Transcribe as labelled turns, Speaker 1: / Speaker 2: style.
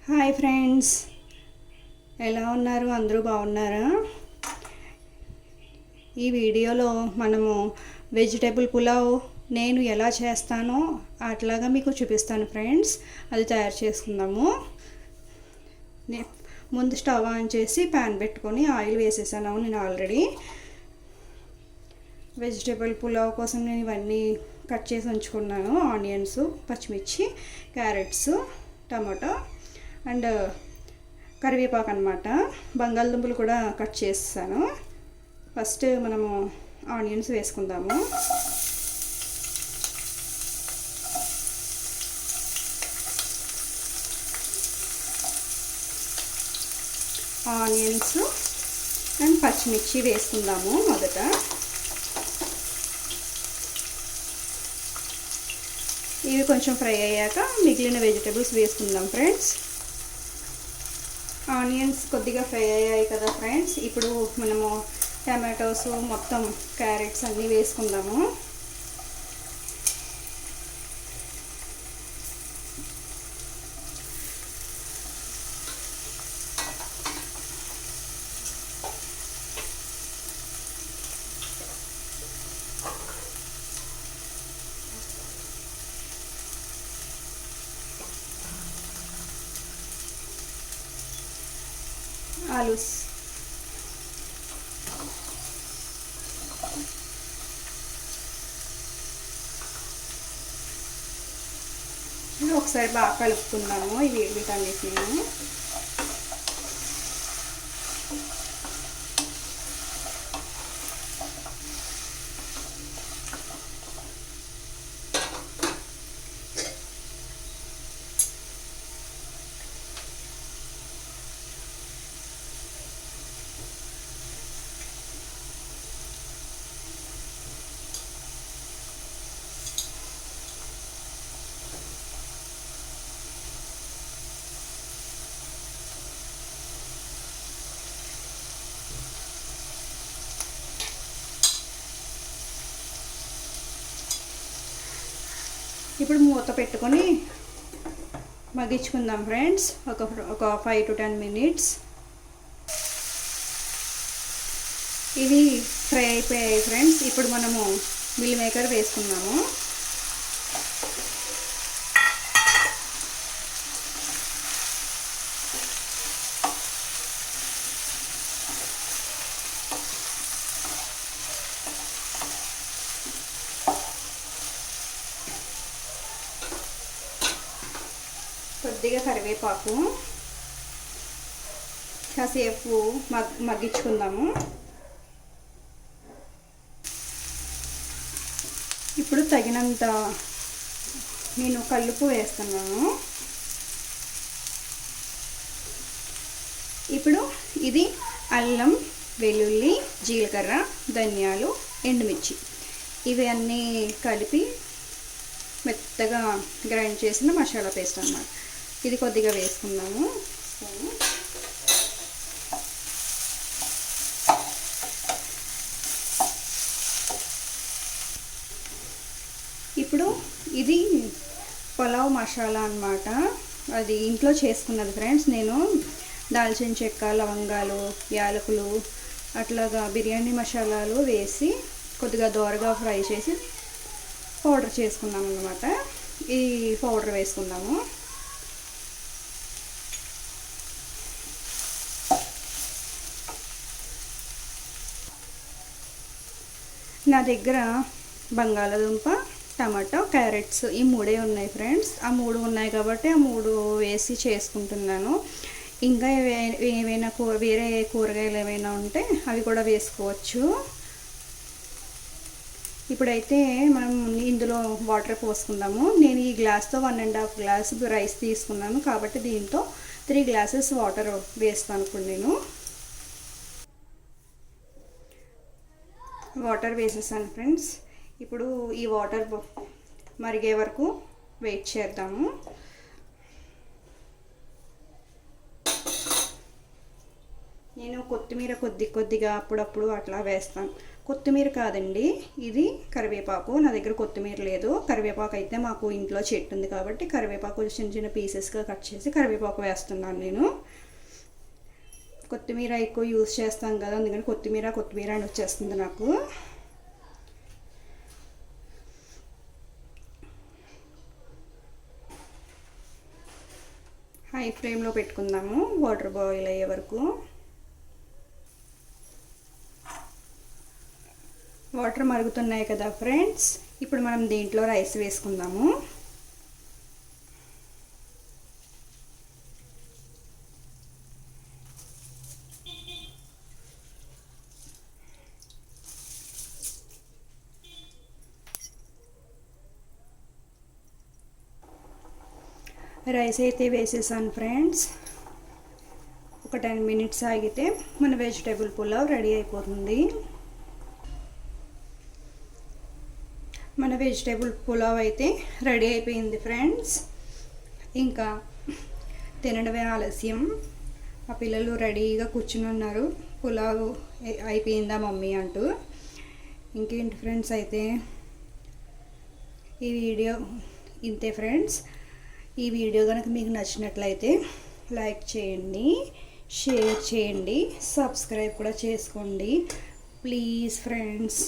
Speaker 1: Hi friends, ఎలా ఉన్నారు? అందరూ బాగున్నారా? ఈ వీడియోలో మనము వెజిటేబుల్ పులావ్ నేను ఎలా చేస్తానో అట్లాగా మీకు చూపిస్తాను ఫ్రెండ్స్. అది తయారు చేసుకుందాము. ముందు స్టవ్ ఆన్ చేసి ప్యాన్ పెట్టుకొని ఆయిల్ వేసేసాను నేను ఆల్రెడీ. వెజిటేబుల్ పులావ్ కోసం నేను ఇవన్నీ కట్ చేసి ఉంచుకున్నాను. ఆనియన్స్, పచ్చిమిర్చి, క్యారెట్స్, టమాటో అండ్ కరివేపాకు అన్నమాట. బంగాళదుంపలు కూడా కట్ చేస్తాను. ఫస్ట్ మనము ఆనియన్స్ వేసుకుందాము. ఆనియన్స్ అండ్ పచ్చిమిర్చి వేసుకుందాము మొదట. ఇవి కొంచెం ఫ్రై అయ్యాక మిగిలిన వెజిటేబుల్స్ వేసుకుందాం ఫ్రెండ్స్. ఆనియన్స్ కొద్దిగా ఫ్రై అయ్యాయి కదా ఫ్రెండ్స్. ఇప్పుడు మనము టమాటోస్, మొత్తం క్యారెట్స్ అన్నీ వేసుకుందాము. ఆలూస్ ఒకసారి బాగా కలుపుకుందాము వీటన్నిటిని. ఇప్పుడు మూత పెట్టుకొని మగ్గించుకుందాం ఫ్రెండ్స్. ఒక 5 to 10 minutes. ఇవి ఫ్రై అయిపోయాయి ఫ్రెండ్స్. ఇప్పుడు మనము మిల్ మేకర్ వేసుకున్నాము. కొద్దిగా కరివేపాకు, కాసేపు మగ్గించుకుందాము. ఇప్పుడు తగినంత నేను కల్లుపు వేస్తున్నాను. ఇప్పుడు ఇది అల్లం, వెల్లుల్లి, జీలకర్ర, ధనియాలు, ఎండుమిర్చి ఇవి అన్నీ కలిపి మెత్తగా గ్రైండ్ చేసిన మసాలా పేస్ట్ అన్నమాట. ఇది కొద్దిగా వేసుకుందాము. ఇప్పుడు ఇది పులావ్ మసాలా అన్నమాట. అది ఇంట్లో చేసుకున్నది ఫ్రెండ్స్. నేను దాల్చిన చెక్క, లవంగాలు, యాలకులు అట్లాగా బిర్యానీ మసాలాలు వేసి కొద్దిగా దోరగా ఫ్రై చేసి పౌడర్ చేసుకున్నాము అన్నమాట. ఈ పౌడర్ వేసుకుందాము. నా దగ్గర బంగాళదుంప, టమాటో, క్యారెట్స్ ఈ మూడే ఉన్నాయి ఫ్రెండ్స్. ఆ మూడు ఉన్నాయి కాబట్టి ఆ మూడు వేసి చేసుకుంటున్నాను. ఇంకా ఏవైనా వేరే కూరగాయలు ఏమైనా ఉంటే అవి కూడా వేసుకోవచ్చు. ఇప్పుడైతే మనం ఇందులో వాటర్ పోసుకుందాము. నేను ఈ గ్లాస్తో 1.5 గ్లాస్ రైస్ తీసుకున్నాను కాబట్టి దీంతో 3 గ్లాసెస్ వాటర్ వేస్తాను. ఇప్పుడు నేను వాటర్ వేసేసాను ఫ్రెండ్స్. ఇప్పుడు ఈ వాటర్ మరిగే వరకు వెయిట్ చేద్దాము. నేను కొత్తిమీర కొద్దిగా అప్పుడప్పుడు అట్లా వేస్తాను. కొత్తిమీర కాదండి, ఇది కరివేపాకు. నా దగ్గర కొత్తిమీర లేదు. కరివేపాకు అయితే మాకు ఇంట్లో చెట్టు ఉంది కాబట్టి కరివేపాకు చిన్న చిన్న పీసెస్గా కట్ చేసి కరివేపాకు వేస్తున్నాను నేను. కొత్తిమీర ఎక్కువ యూజ్ చేస్తాం కదా, అందుకని కొత్తిమీర అని వచ్చేస్తుంది నాకు. హై ఫ్లేమ్లో పెట్టుకుందాము వాటర్ బాయిల్ అయ్యే వరకు. వాటర్ మరుగుతున్నాయి కదా ఫ్రెండ్స్, ఇప్పుడు మనం దీంట్లో రైస్ వేసుకుందాము. రైస్ అయితే వేసేసాను ఫ్రెండ్స్. ఒక 10 మినిట్స్ ఆగితే మన వెజిటేబుల్ పులావ్ రెడీ అయిపోతుంది. మన వెజిటేబుల్ పులావ్ అయితే రెడీ అయిపోయింది ఫ్రెండ్స్. ఇంకా తినడమే ఆలస్యం. ఆ పిల్లలు రెడీగా కూర్చుని ఉన్నారు, పులావ్ అయిపోయిందా మమ్మీ అంటూ. ఇంకేంటి ఫ్రెండ్స్, అయితే ఈ వీడియో ఇంతే ఫ్రెండ్స్. ఈ వీడియో కనుక మీకు నచ్చినట్లయితే లైక్ చేయండి, షేర్ చేయండి, సబ్స్క్రైబ్ కూడా చేసుకోండి ప్లీజ్ ఫ్రెండ్స్.